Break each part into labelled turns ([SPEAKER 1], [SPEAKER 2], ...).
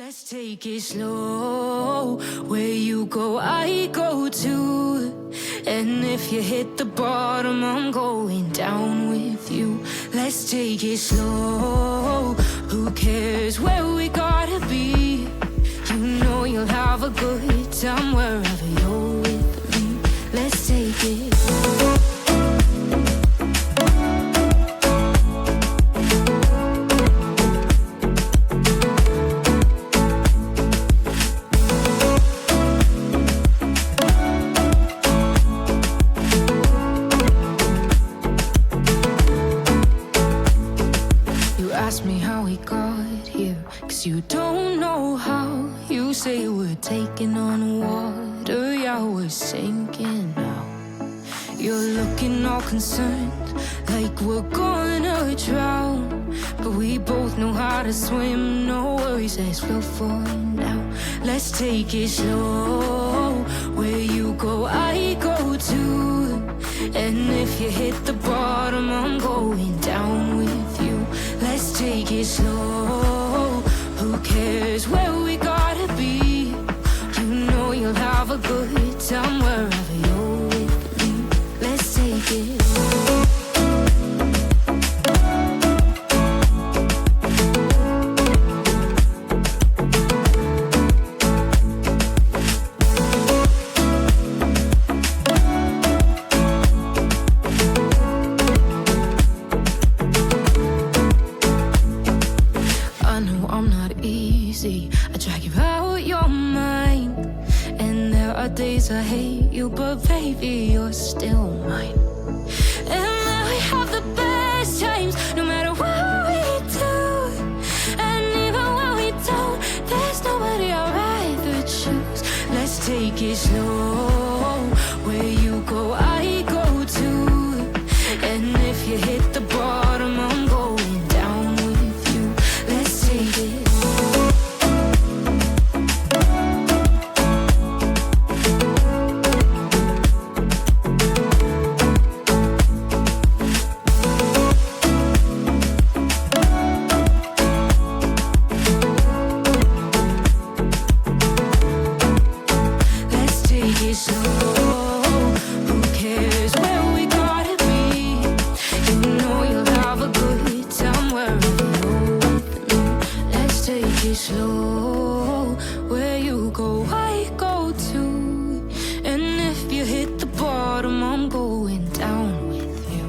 [SPEAKER 1] Let's take it slow. Where you go, I go too. And if you hit the bottom, I'm going down with you. Let's take it slow. Who cares where we gotta be? You know you'll have a good time wherever you're with me. Let's take it slow. Ask me how we got here, 'cause you don't know how. You say we're taking on water, yeah, we're sinking now. You're looking all concerned, like we're gonna drown. But we both know how to swim, no worries, let's flow for now. Let's take it slow. Where you go, I go too. And if you hit the bottom, I'm going down with you. Let's take it slow. Who cares where we gotta be? You know you'll have a good time wherever you're with me. Let's take it slow. I drag you out your mind, and there are days I hate you, but baby, you're still mine. And we have the best times, no matter what we do. And even when we don't, there's nobody I'd rather choose. Let's take it slow. Where you go, I go too. And if you hit the bottom, I'm going down with you. Let's take it slow. Slow, where you go, I go too. And if you hit the bottom, I'm going down with you.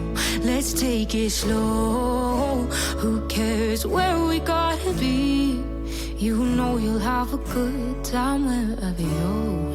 [SPEAKER 1] Let's take it slow. Who cares where we gotta be? You know you'll have a good time wherever you're.